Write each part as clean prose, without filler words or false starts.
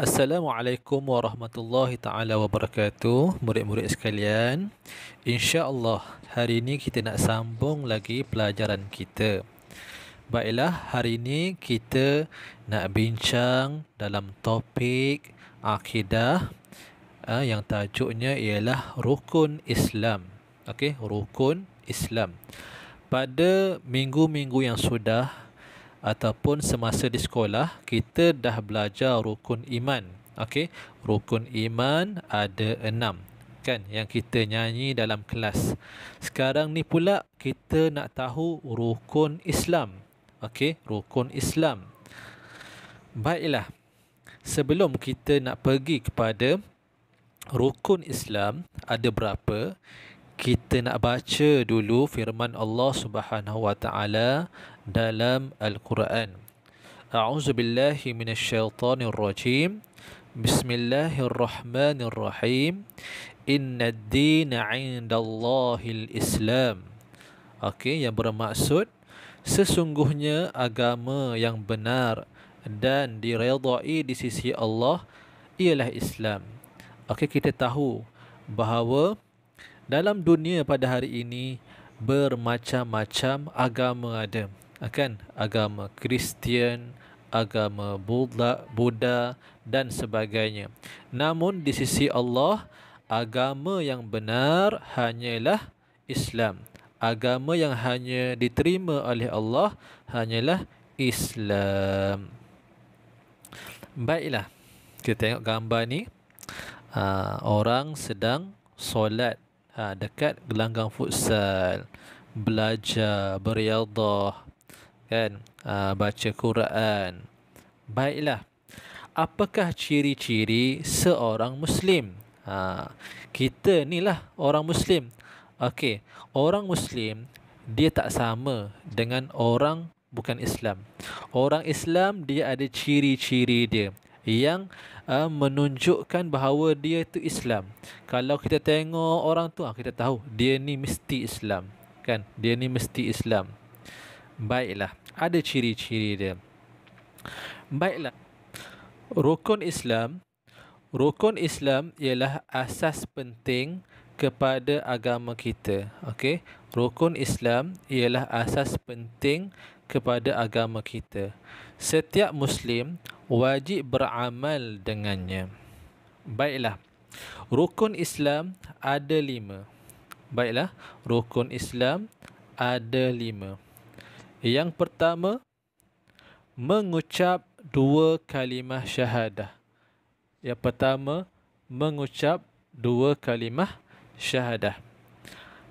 Assalamualaikum warahmatullahi taala wabarakatuh, murid-murid sekalian. Insya-Allah hari ini kita nak sambung lagi pelajaran kita. Baiklah, hari ini kita nak bincang dalam topik akidah yang tajuknya ialah rukun Islam. Okey, rukun Islam. Pada minggu-minggu yang sudah ataupun semasa di sekolah, kita dah belajar rukun iman. Okey, rukun iman ada 6 kan yang kita nyanyi dalam kelas. Sekarang ni pula kita nak tahu rukun Islam. Okey, rukun Islam. Baiklah, sebelum kita nak pergi kepada rukun Islam ada berapa, kita nak baca dulu firman Allah Subhanahu wa taala dalam Al-Quran. A'udzubillahi minasyaitonir rajim. Bismillahirrahmanirrahim. Innad dina 'indallahil Islam. Okey, yang bermaksud sesungguhnya agama yang benar dan diredai di sisi Allah ialah Islam. Okey, kita tahu bahawa dalam dunia pada hari ini bermacam-macam agama ada. Kan? Agama Kristian, agama Buddha dan sebagainya. Namun di sisi Allah, agama yang benar hanyalah Islam. Agama yang hanya diterima oleh Allah hanyalah Islam. Baiklah, kita tengok gambar ni. Orang sedang solat dekat gelanggang futsal, belajar, beriadah, kan, baca Quran. Baiklah, apakah ciri-ciri seorang Muslim? Kita ni lah orang Muslim. Okey, orang Muslim dia tak sama dengan orang bukan Islam. Orang Islam dia ada ciri-ciri dia yang menunjukkan bahawa dia itu Islam. Kalau kita tengok orang tu, kita tahu dia ni mesti Islam, kan? Dia ni mesti Islam. Baiklah, ada ciri-ciri dia. Baiklah, rukun Islam. Rukun Islam ialah asas penting kepada agama kita. Okey, rukun Islam ialah asas penting kepada agama kita. Setiap Muslim wajib beramal dengannya. Baiklah, rukun Islam ada 5. Baiklah, rukun Islam ada 5. Yang pertama, mengucap 2 kalimah syahadah. Yang pertama, mengucap 2 kalimah syahadah.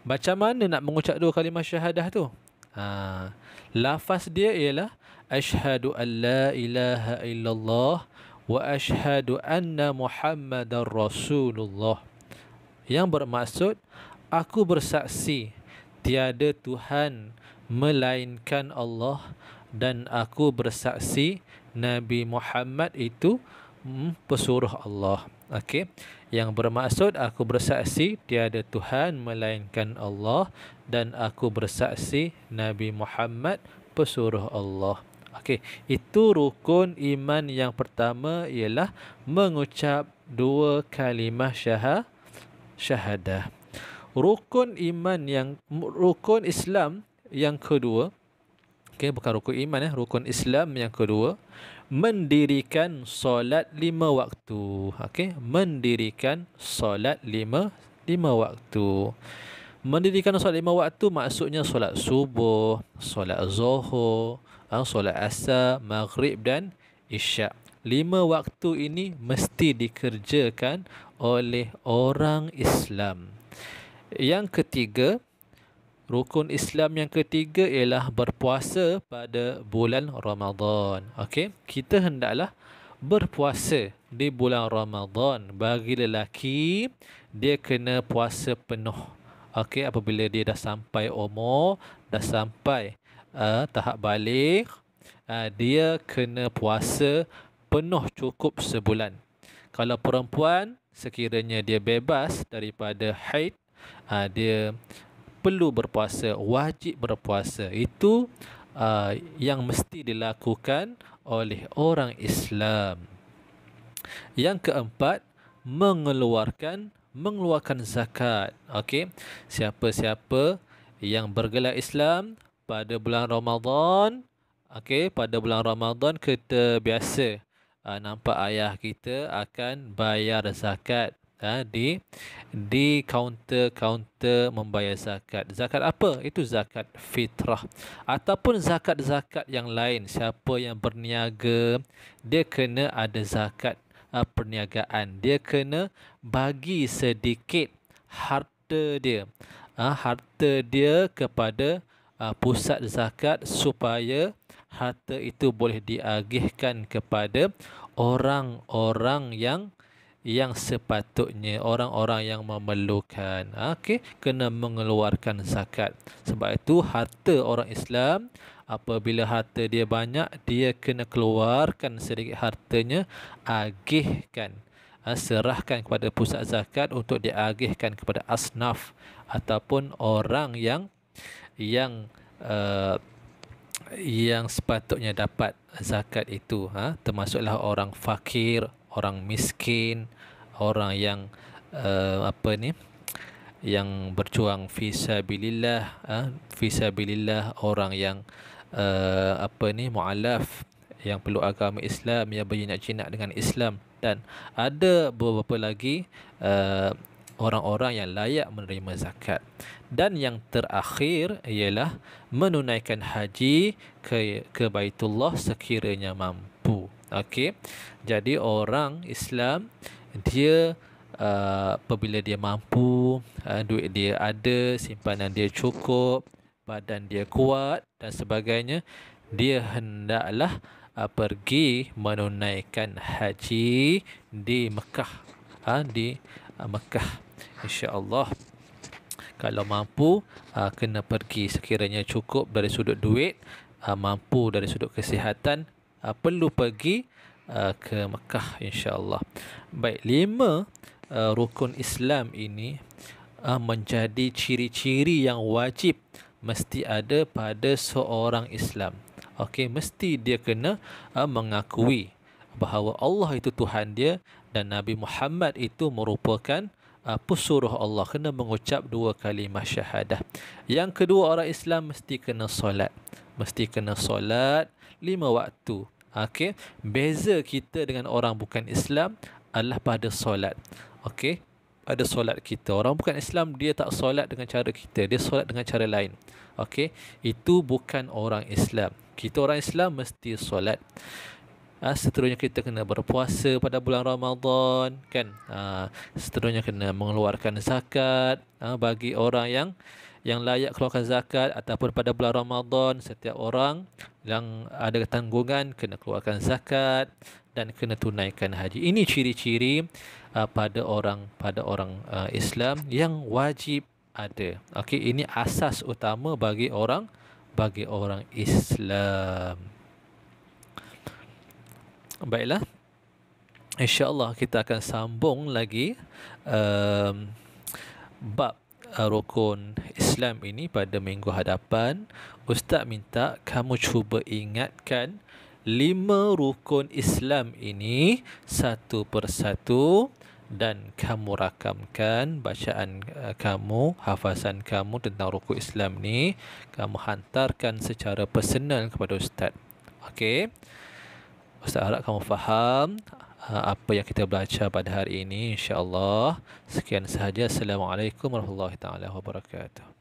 Macam mana nak mengucap 2 kalimah syahadah tu? Lafaz dia ialah asyhadu an la ilaha illallah wa asyhadu anna Muhammadar Rasulullah. Yang bermaksud, aku bersaksi tiada Tuhan melainkan Allah dan aku bersaksi Nabi Muhammad itu pesuruh Allah. Okey, yang bermaksud aku bersaksi tiada Tuhan melainkan Allah dan aku bersaksi Nabi Muhammad pesuruh Allah. Okey, itu rukun iman yang pertama, ialah mengucap 2 kalimah syahadah. Rukun Islam yang kedua, okey, bukan rukun iman, rukun Islam yang kedua, mendirikan solat 5 waktu. Okey, mendirikan solat 5 waktu. Mendirikan solat 5 waktu maksudnya solat subuh, solat zuhur, solat asar, maghrib dan isyak. 5 waktu ini mesti dikerjakan oleh orang Islam. Yang ketiga, rukun Islam yang ketiga ialah berpuasa pada bulan Ramadan. Okey, kita hendaklah berpuasa di bulan Ramadan. Bagi lelaki, dia kena puasa penuh. Okey, apabila dia dah sampai umur, dah sampai tahap baligh, dia kena puasa penuh cukup sebulan. Kalau perempuan, sekiranya dia bebas daripada haid, dia perlu berpuasa, wajib berpuasa. Itu yang mesti dilakukan oleh orang Islam. Yang keempat, mengeluarkan zakat. Okey. Siapa-siapa yang bergelar Islam pada bulan Ramadan, okey, pada bulan Ramadan kita biasa nampak ayah kita akan bayar zakat di kaunter-kaunter membayar zakat. Zakat apa? Itu zakat fitrah ataupun zakat-zakat yang lain. Siapa yang berniaga, dia kena ada zakat perniagaan. Dia kena bagi sedikit harta dia. Harta dia kepada pusat zakat supaya harta itu boleh diagihkan kepada orang-orang yang sepatutnya, orang-orang yang memerlukan. Okey, kena mengeluarkan zakat. Sebab itu harta orang Islam, apabila harta dia banyak, dia kena keluarkan sedikit hartanya, agihkan, serahkan kepada pusat zakat untuk diagihkan kepada asnaf ataupun orang yang uh, yang sepatutnya dapat zakat itu, termasuklah orang fakir, orang miskin, orang yang yang berjuang fisabilillah, orang yang mualaf, yang perlu agama Islam, yang berjinak-jinak dengan Islam, dan ada beberapa lagi orang-orang yang layak menerima zakat. Dan yang terakhir ialah menunaikan haji ke Baitullah sekiranya mampu. Okey. Jadi orang Islam dia apabila dia mampu, duit dia ada, simpanan dia cukup, badan dia kuat dan sebagainya, dia hendaklah pergi menunaikan haji di Mekah. Di Mekah, insya-Allah. Kalau mampu, kena pergi sekiranya cukup dari sudut duit, mampu dari sudut kesihatan, perlu pergi ke Mekah, insya-Allah. Baik, 5 rukun Islam ini menjadi ciri-ciri yang wajib mesti ada pada seorang Islam. Okey, mesti dia kena mengakui bahawa Allah itu Tuhan dia dan Nabi Muhammad itu merupakan pesuruh Allah. Kena mengucap 2 kalimah syahadah. Yang kedua, orang Islam mesti kena solat. Mesti kena solat 5 waktu. Okey, beza kita dengan orang bukan Islam adalah pada solat. Okey, pada solat kita. Orang bukan Islam dia tak solat dengan cara kita, dia solat dengan cara lain. Okey, itu bukan orang Islam. Kita orang Islam mesti solat. Seterusnya kita kena berpuasa pada bulan Ramadan, kan? Seterusnya kena mengeluarkan zakat bagi orang yang layak keluarkan zakat, ataupun pada bulan Ramadan setiap orang yang ada tanggungan kena keluarkan zakat dan kena tunaikan haji. Ini ciri-ciri pada orang Islam yang wajib ada. Okey, ini asas utama bagi orang Islam. Baiklah, insya-Allah kita akan sambung lagi bab rukun Islam ini pada minggu hadapan. Ustaz minta kamu cuba ingatkan 5 rukun Islam ini satu persatu dan kamu rakamkan bacaan kamu, hafazan kamu tentang rukun Islam ni, kamu hantarkan secara personal kepada Ustaz. Okey. Ustaz harap kamu faham apa yang kita belajar pada hari ini, insya-Allah. Sekian sahaja. Assalamualaikum warahmatullahi taala wabarakatuh.